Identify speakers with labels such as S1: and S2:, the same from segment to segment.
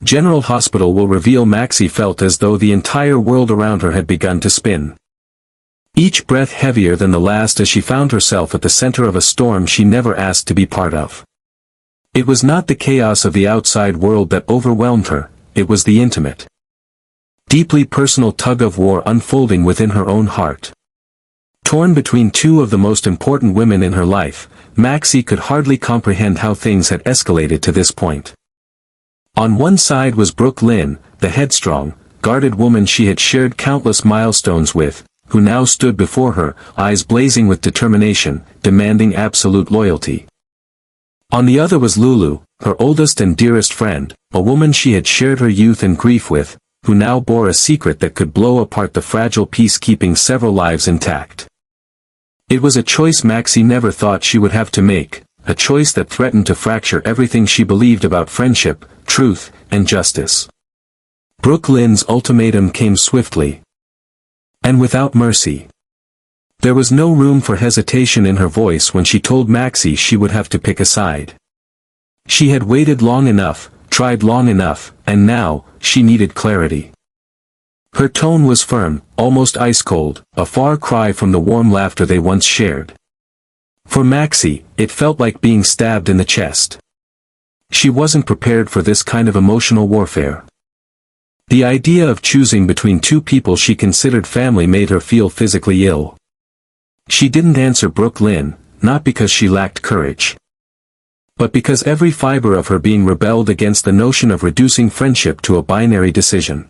S1: General Hospital will reveal. Maxie felt as though the entire world around her had begun to spin. Each breath heavier than the last as she found herself at the center of a storm she never asked to be part of. It was not the chaos of the outside world that overwhelmed her, it was the intimate, deeply personal tug-of-war unfolding within her own heart. Torn between two of the most important women in her life, Maxie could hardly comprehend how things had escalated to this point. On one side was Brook Lynn, the headstrong, guarded woman she had shared countless milestones with, who now stood before her, eyes blazing with determination, demanding absolute loyalty. On the other was Lulu, her oldest and dearest friend, a woman she had shared her youth and grief with, who now bore a secret that could blow apart the fragile peace keeping several lives intact. It was a choice Maxie never thought she would have to make, a choice that threatened to fracture everything she believed about friendship, truth, and justice. Brook Lynn's ultimatum came swiftly, and without mercy. There was no room for hesitation in her voice when she told Maxie she would have to pick a side. She had waited long enough, tried long enough, and now, she needed clarity. Her tone was firm, almost ice-cold, a far cry from the warm laughter they once shared. For Maxie, it felt like being stabbed in the chest. She wasn't prepared for this kind of emotional warfare. The idea of choosing between two people she considered family made her feel physically ill. She didn't answer Brook Lynn, not because she lacked courage, but because every fiber of her being rebelled against the notion of reducing friendship to a binary decision.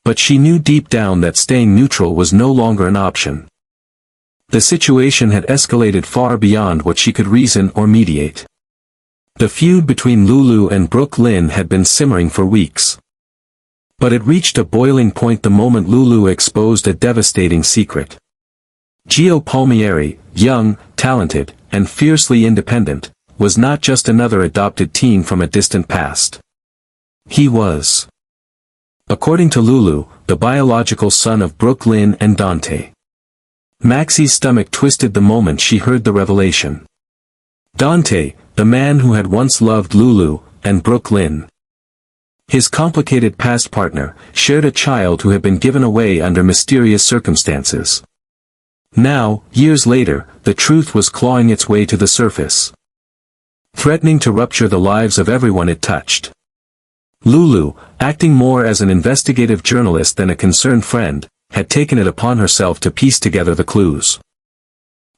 S1: But she knew deep down that staying neutral was no longer an option. The situation had escalated far beyond what she could reason or mediate. The feud between Lulu and Brook Lynn had been simmering for weeks. But it reached a boiling point the moment Lulu exposed a devastating secret. Gio Palmieri, young, talented, and fiercely independent, was not just another adopted teen from a distant past. He was, according to Lulu, the biological son of Brook Lynn and Dante. Maxie's stomach twisted the moment she heard the revelation. Dante, the man who had once loved Lulu, and Brook Lynn, his complicated past partner, shared a child who had been given away under mysterious circumstances. Now, years later, the truth was clawing its way to the surface, threatening to rupture the lives of everyone it touched. Lulu, acting more as an investigative journalist than a concerned friend, had taken it upon herself to piece together the clues.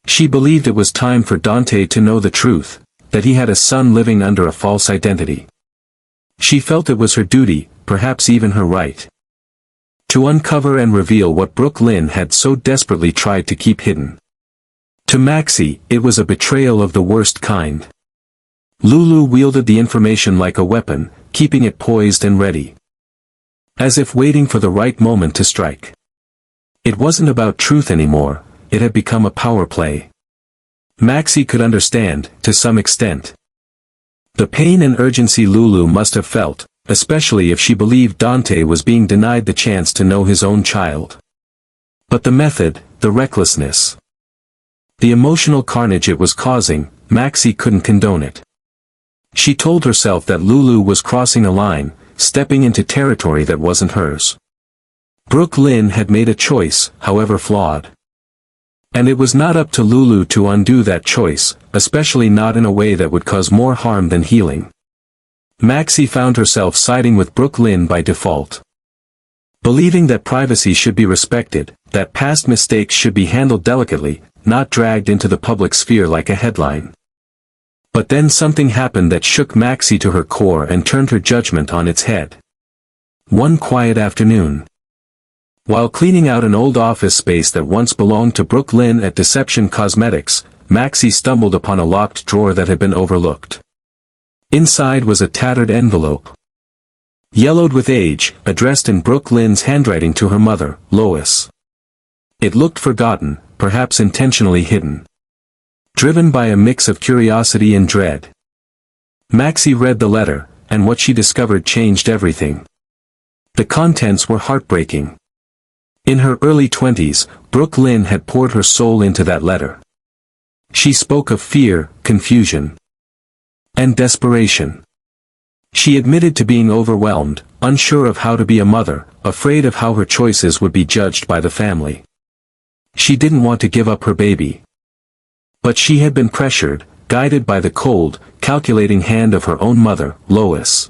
S1: She believed it was time for Dante to know the truth, that he had a son living under a false identity. She felt it was her duty, perhaps even her right, to uncover and reveal what Brook Lynn had so desperately tried to keep hidden. To Maxie, it was a betrayal of the worst kind. Lulu wielded the information like a weapon, keeping it poised and ready, as if waiting for the right moment to strike. It wasn't about truth anymore, it had become a power play. Maxie could understand, to some extent, the pain and urgency Lulu must have felt, especially if she believed Dante was being denied the chance to know his own child. But the method, the recklessness, the emotional carnage it was causing, Maxie couldn't condone it. She told herself that Lulu was crossing a line, stepping into territory that wasn't hers. Brook Lynn had made a choice, however flawed. And it was not up to Lulu to undo that choice, especially not in a way that would cause more harm than healing. Maxie found herself siding with Brook Lynn by default, believing that privacy should be respected, that past mistakes should be handled delicately, not dragged into the public sphere like a headline. But then something happened that shook Maxie to her core and turned her judgment on its head. One quiet afternoon, while cleaning out an old office space that once belonged to Brook Lynn at Deception Cosmetics, Maxie stumbled upon a locked drawer that had been overlooked. Inside was a tattered envelope, yellowed with age, addressed in Brook Lynn's handwriting to her mother, Lois. It looked forgotten, perhaps intentionally hidden. Driven by a mix of curiosity and dread, Maxie read the letter, and what she discovered changed everything. The contents were heartbreaking. In her early 20s, Brook Lynn had poured her soul into that letter. She spoke of fear, confusion, and desperation. She admitted to being overwhelmed, unsure of how to be a mother, afraid of how her choices would be judged by the family. She didn't want to give up her baby. But she had been pressured, guided by the cold, calculating hand of her own mother, Lois.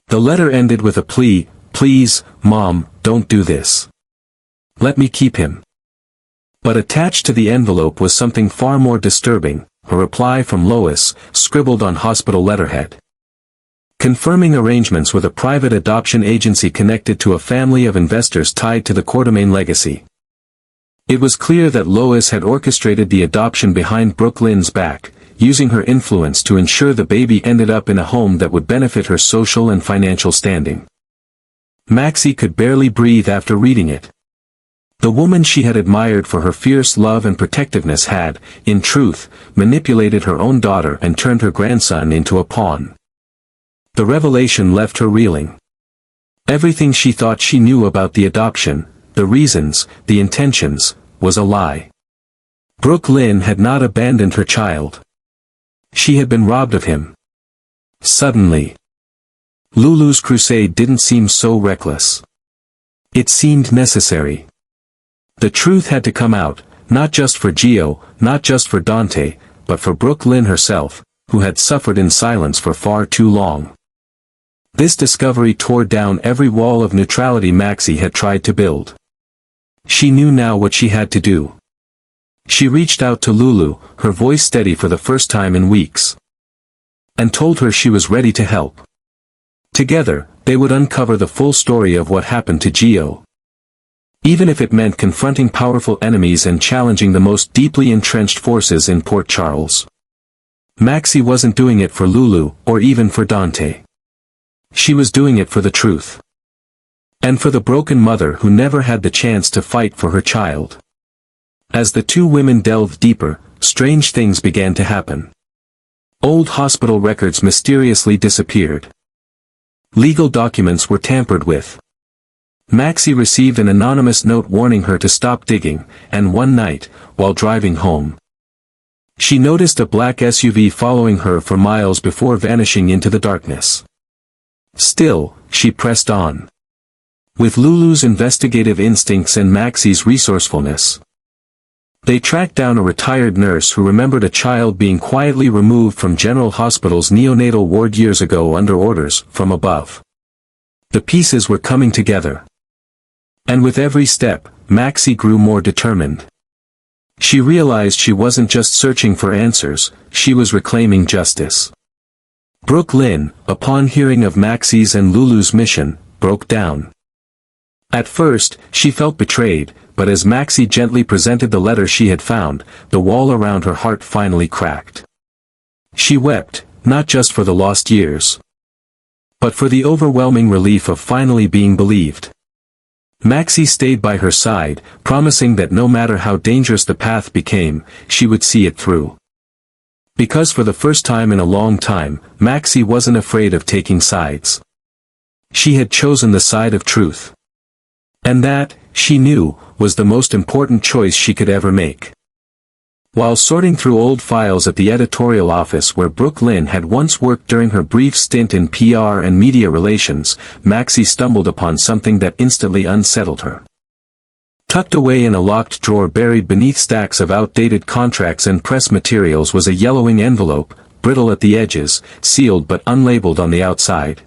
S1: The letter ended with a plea, "Please, Mom, don't do this. Let me keep him." But attached to the envelope was something far more disturbing, a reply from Lois, scribbled on hospital letterhead, confirming arrangements with a private adoption agency connected to a family of investors tied to the Quartermain legacy. It was clear that Lois had orchestrated the adoption behind Brooke Lynn's back, using her influence to ensure the baby ended up in a home that would benefit her social and financial standing. Maxie could barely breathe after reading it. The woman she had admired for her fierce love and protectiveness had, in truth, manipulated her own daughter and turned her grandson into a pawn. The revelation left her reeling. Everything she thought she knew about the adoption, the reasons, the intentions, was a lie. Brooke Lynn had not abandoned her child. She had been robbed of him. Suddenly, Lulu's crusade didn't seem so reckless. It seemed necessary. The truth had to come out, not just for Gio, not just for Dante, but for Brooke Lynn herself, who had suffered in silence for far too long. This discovery tore down every wall of neutrality Maxie had tried to build. She knew now what she had to do. She reached out to Lulu, her voice steady for the first time in weeks, and told her she was ready to help. Together, they would uncover the full story of what happened to Gio. Even if it meant confronting powerful enemies and challenging the most deeply entrenched forces in Port Charles. Maxie wasn't doing it for Lulu, or even for Dante. She was doing it for the truth. And for the broken mother who never had the chance to fight for her child. As the two women delved deeper, strange things began to happen. Old hospital records mysteriously disappeared. Legal documents were tampered with. Maxie received an anonymous note warning her to stop digging, and one night, while driving home, she noticed a black SUV following her for miles before vanishing into the darkness. Still, she pressed on. With Lulu's investigative instincts and Maxie's resourcefulness, they tracked down a retired nurse who remembered a child being quietly removed from General Hospital's neonatal ward years ago under orders from above. The pieces were coming together. And with every step, Maxie grew more determined. She realized she wasn't just searching for answers, she was reclaiming justice. Brooke Lynn, upon hearing of Maxie's and Lulu's mission, broke down. At first, she felt betrayed, but as Maxie gently presented the letter she had found, the wall around her heart finally cracked. She wept, not just for the lost years, but for the overwhelming relief of finally being believed. Maxie stayed by her side, promising that no matter how dangerous the path became, she would see it through. Because for the first time in a long time, Maxie wasn't afraid of taking sides. She had chosen the side of truth. And that, she knew, was the most important choice she could ever make. While sorting through old files at the editorial office where Brooke Lynn had once worked during her brief stint in PR and media relations, Maxie stumbled upon something that instantly unsettled her. Tucked away in a locked drawer buried beneath stacks of outdated contracts and press materials was a yellowing envelope, brittle at the edges, sealed but unlabeled on the outside.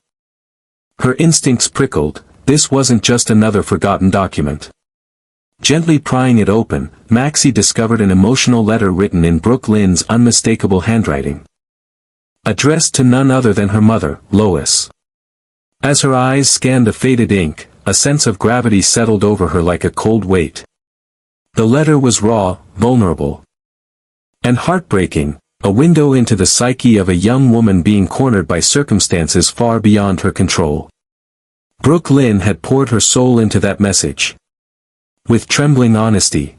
S1: Her instincts prickled. This wasn't just another forgotten document. Gently prying it open, Maxie discovered an emotional letter written in Brooke Lynn's unmistakable handwriting. Addressed to none other than her mother, Lois. As her eyes scanned the faded ink, a sense of gravity settled over her like a cold weight. The letter was raw, vulnerable, and heartbreaking, a window into the psyche of a young woman being cornered by circumstances far beyond her control. Brooke Lynn had poured her soul into that message. With trembling honesty,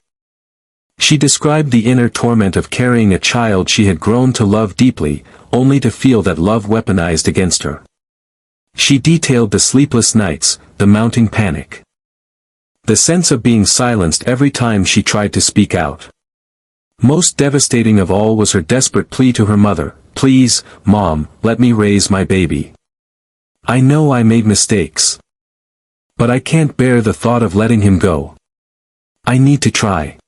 S1: she described the inner torment of carrying a child she had grown to love deeply, only to feel that love weaponized against her. She detailed the sleepless nights, the mounting panic, the sense of being silenced every time she tried to speak out. Most devastating of all was her desperate plea to her mother, "Please, Mom, let me raise my baby." I know I made mistakes. But I can't bear the thought of letting him go. I need to try.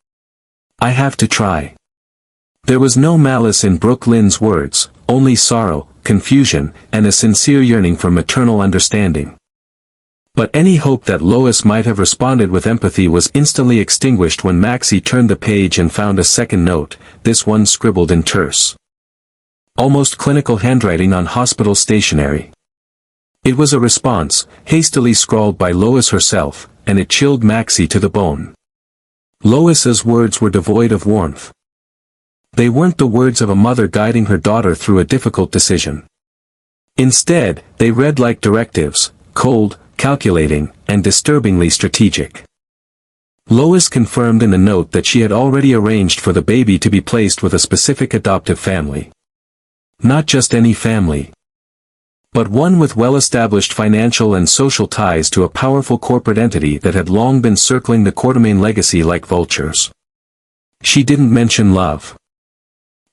S1: I have to try. There was no malice in Brook Lynn's words, only sorrow, confusion, and a sincere yearning for maternal understanding. But any hope that Lois might have responded with empathy was instantly extinguished when Maxie turned the page and found a second note, this one scribbled in terse, almost clinical handwriting on hospital stationery. It was a response, hastily scrawled by Lois herself, and it chilled Maxie to the bone. Lois's words were devoid of warmth. They weren't the words of a mother guiding her daughter through a difficult decision. Instead, they read like directives, cold, calculating, and disturbingly strategic. Lois confirmed in the note that she had already arranged for the baby to be placed with a specific adoptive family. Not just any family, but one with well-established financial and social ties to a powerful corporate entity that had long been circling the Quartermaine legacy like vultures. She didn't mention love.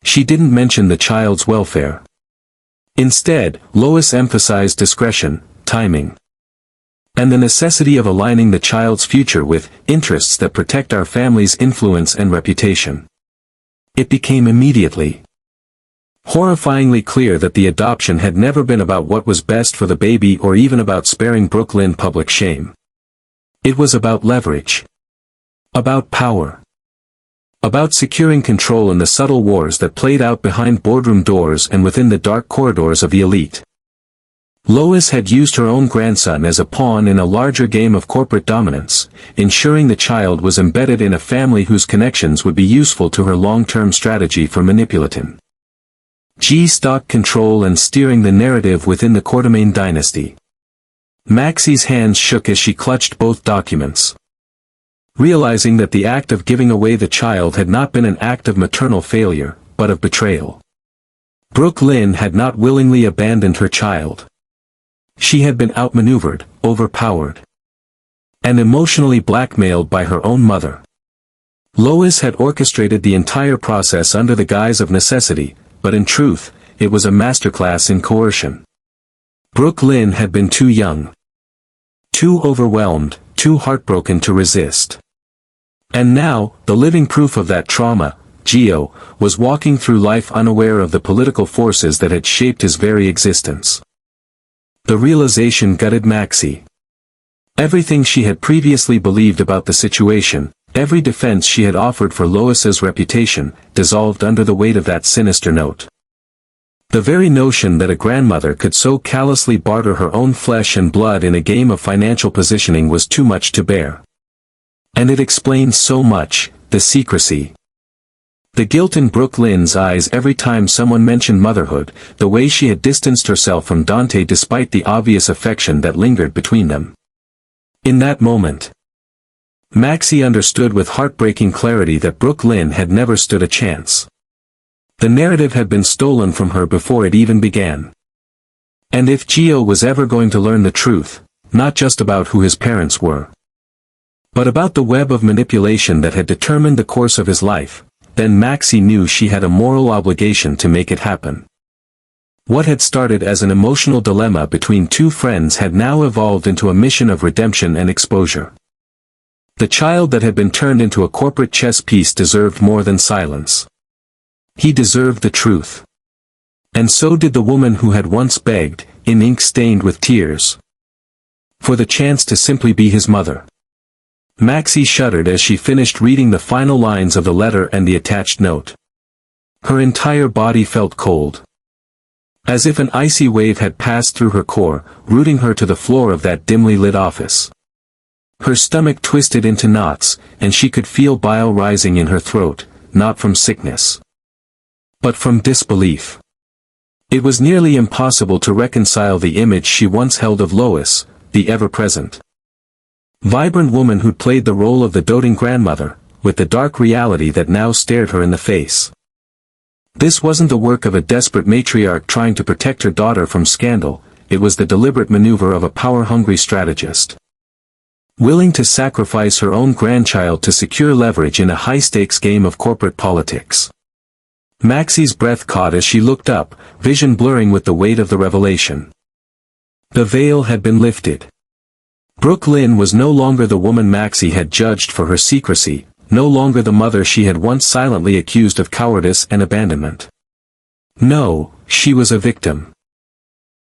S1: She didn't mention the child's welfare. Instead, Lois emphasized discretion, timing, and the necessity of aligning the child's future with interests that protect our family's influence and reputation. It became immediately horrifyingly clear that the adoption had never been about what was best for the baby or even about sparing Brook Lynn public shame. It was about leverage. About power. About securing control in the subtle wars that played out behind boardroom doors and within the dark corridors of the elite. Lois had used her own grandson as a pawn in a larger game of corporate dominance, ensuring the child was embedded in a family whose connections would be useful to her long-term strategy for manipulating stock control and steering the narrative within the Quartermaine dynasty. Maxie's hands shook as she clutched both documents. Realizing that the act of giving away the child had not been an act of maternal failure, but of betrayal. Brook Lynn had not willingly abandoned her child. She had been outmaneuvered, overpowered, and emotionally blackmailed by her own mother. Lois had orchestrated the entire process under the guise of necessity, but in truth, it was a masterclass in coercion. Brook Lynn had been too young, too overwhelmed, too heartbroken to resist. And now, the living proof of that trauma, Gio, was walking through life unaware of the political forces that had shaped his very existence. The realization gutted Maxie. Everything she had previously believed about the situation, every defense she had offered for Lois's reputation, dissolved under the weight of that sinister note. The very notion that a grandmother could so callously barter her own flesh and blood in a game of financial positioning was too much to bear. And it explained so much, the secrecy. The guilt in Brook Lynn's eyes every time someone mentioned motherhood, the way she had distanced herself from Dante despite the obvious affection that lingered between them. In that moment, Maxie understood with heartbreaking clarity that Brook Lynn had never stood a chance. The narrative had been stolen from her before it even began. And if Gio was ever going to learn the truth, not just about who his parents were, but about the web of manipulation that had determined the course of his life, then Maxie knew she had a moral obligation to make it happen. What had started as an emotional dilemma between two friends had now evolved into a mission of redemption and exposure. The child that had been turned into a corporate chess piece deserved more than silence. He deserved the truth. And so did the woman who had once begged, in ink stained with tears, for the chance to simply be his mother. Maxie shuddered as she finished reading the final lines of the letter and the attached note. Her entire body felt cold. As if an icy wave had passed through her core, rooting her to the floor of that dimly lit office. Her stomach twisted into knots, and she could feel bile rising in her throat, not from sickness, but from disbelief. It was nearly impossible to reconcile the image she once held of Lois, the ever-present, vibrant woman who'd played the role of the doting grandmother, with the dark reality that now stared her in the face. This wasn't the work of a desperate matriarch trying to protect her daughter from scandal, it was the deliberate maneuver of a power-hungry strategist, willing to sacrifice her own grandchild to secure leverage in a high-stakes game of corporate politics. Maxie's breath caught as she looked up, vision blurring with the weight of the revelation. The veil had been lifted. Brook Lynn was no longer the woman Maxie had judged for her secrecy, no longer the mother she had once silently accused of cowardice and abandonment. No, she was a victim.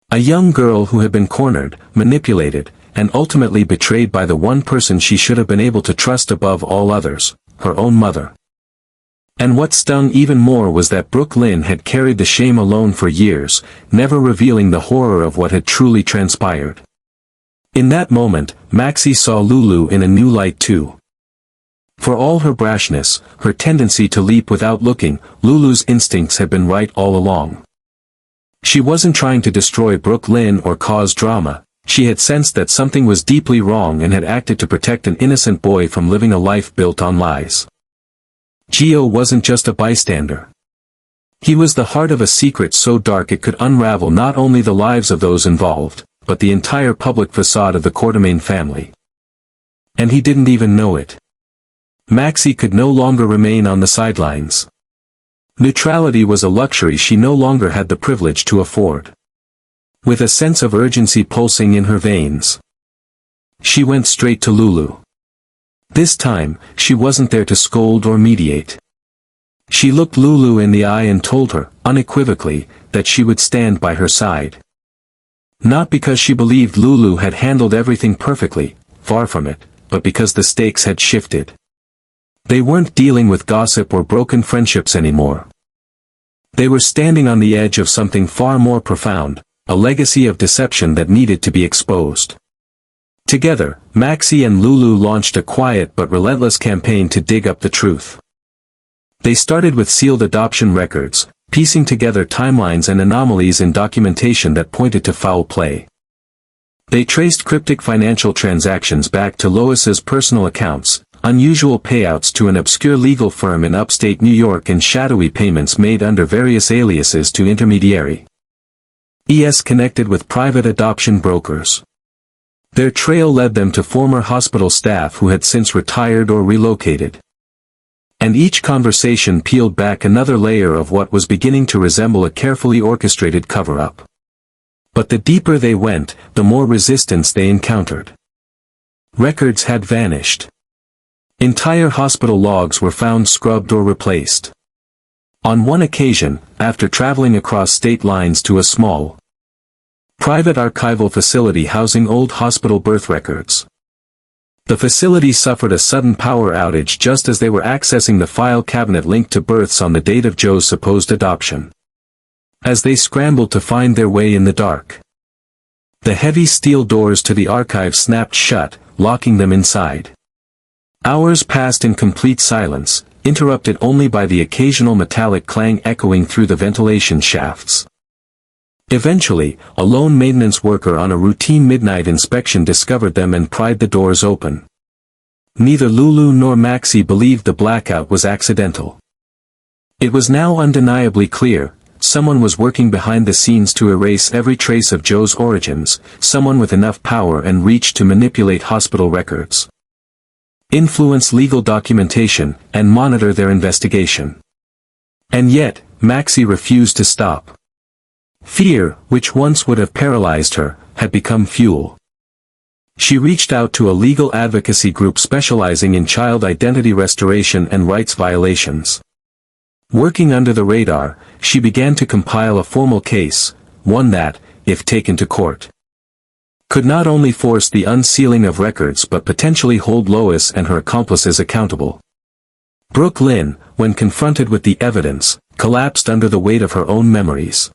S1: A young girl who had been cornered, manipulated, and ultimately betrayed by the one person she should have been able to trust above all others, her own mother. And what stung even more was that Brook Lynn had carried the shame alone for years, never revealing the horror of what had truly transpired. In that moment, Maxie saw Lulu in a new light too. For all her brashness, her tendency to leap without looking, Lulu's instincts had been right all along. She wasn't trying to destroy Brook Lynn or cause drama, she had sensed that something was deeply wrong and had acted to protect an innocent boy from living a life built on lies. Gio wasn't just a bystander. He was the heart of a secret so dark it could unravel not only the lives of those involved, but the entire public facade of the Quartermaine family. And he didn't even know it. Maxie could no longer remain on the sidelines. Neutrality was a luxury she no longer had the privilege to afford. With a sense of urgency pulsing in her veins, she went straight to Lulu. This time, she wasn't there to scold or mediate. She looked Lulu in the eye and told her, unequivocally, that she would stand by her side. Not because she believed Lulu had handled everything perfectly, far from it, but because the stakes had shifted. They weren't dealing with gossip or broken friendships anymore. They were standing on the edge of something far more profound, a legacy of deception that needed to be exposed. Together, Maxie and Lulu launched a quiet but relentless campaign to dig up the truth. They started with sealed adoption records, piecing together timelines and anomalies in documentation that pointed to foul play. They traced cryptic financial transactions back to Lois's personal accounts, unusual payouts to an obscure legal firm in upstate New York and shadowy payments made under various aliases to intermediary ES connected with private adoption brokers. Their trail led them to former hospital staff who had since retired or relocated. And each conversation peeled back another layer of what was beginning to resemble a carefully orchestrated cover-up. But the deeper they went, the more resistance they encountered. Records had vanished. Entire hospital logs were found scrubbed or replaced. On one occasion, after traveling across state lines to a small, private archival facility housing old hospital birth records, the facility suffered a sudden power outage just as they were accessing the file cabinet linked to births on the date of Joe's supposed adoption. As they scrambled to find their way in the dark, the heavy steel doors to the archive snapped shut, locking them inside. Hours passed in complete silence, interrupted only by the occasional metallic clang echoing through the ventilation shafts. Eventually, a lone maintenance worker on a routine midnight inspection discovered them and pried the doors open. Neither Lulu nor Maxie believed the blackout was accidental. It was now undeniably clear, someone was working behind the scenes to erase every trace of Joe's origins, someone with enough power and reach to manipulate hospital records, influence legal documentation, and monitor their investigation. And yet, Maxie refused to stop. Fear, which once would have paralyzed her, had become fuel. She reached out to a legal advocacy group specializing in child identity restoration and rights violations. Working under the radar, she began to compile a formal case, one that, if taken to court, could not only force the unsealing of records but potentially hold Lois and her accomplices accountable. Brook Lynn, when confronted with the evidence, collapsed under the weight of her own memories.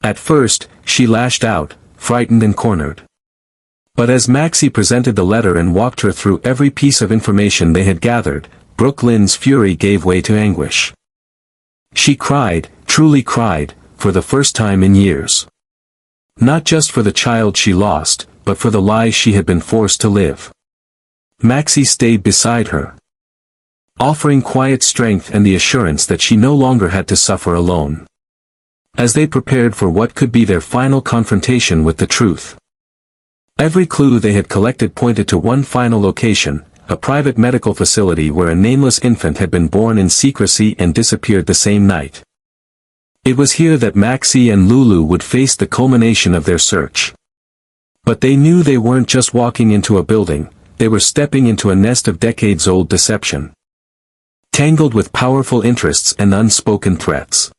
S1: At first, she lashed out, frightened and cornered. But as Maxie presented the letter and walked her through every piece of information they had gathered, Brook Lynn's fury gave way to anguish. She cried, truly cried, for the first time in years. Not just for the child she lost, but for the lies she had been forced to live. Maxie stayed beside her, offering quiet strength and the assurance that she no longer had to suffer alone. As they prepared for what could be their final confrontation with the truth, every clue they had collected pointed to one final location, a private medical facility where a nameless infant had been born in secrecy and disappeared the same night. It was here that Maxie and Lulu would face the culmination of their search. But they knew they weren't just walking into a building, they were stepping into a nest of decades-old deception. Tangled with powerful interests and unspoken threats.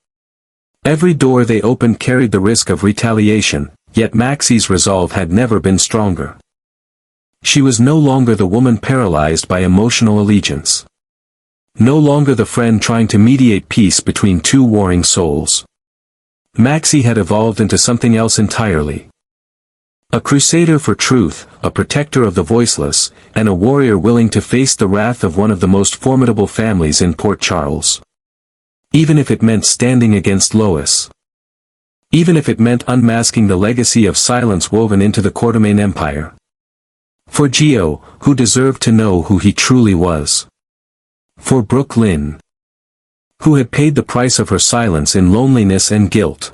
S1: Every door they opened carried the risk of retaliation, yet Maxie's resolve had never been stronger. She was no longer the woman paralyzed by emotional allegiance. No longer the friend trying to mediate peace between two warring souls. Maxie had evolved into something else entirely. A crusader for truth, a protector of the voiceless, and a warrior willing to face the wrath of one of the most formidable families in Port Charles. Even if it meant standing against Lois. Even if it meant unmasking the legacy of silence woven into the Quatermain Empire. For Geo, who deserved to know who he truly was. For Brook Lynn, who had paid the price of her silence in loneliness and guilt.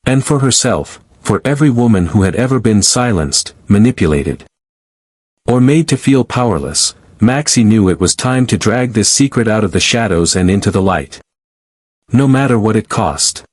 S1: And for herself, for every woman who had ever been silenced, manipulated, or made to feel powerless, Maxie knew it was time to drag this secret out of the shadows and into the light. No matter what it cost.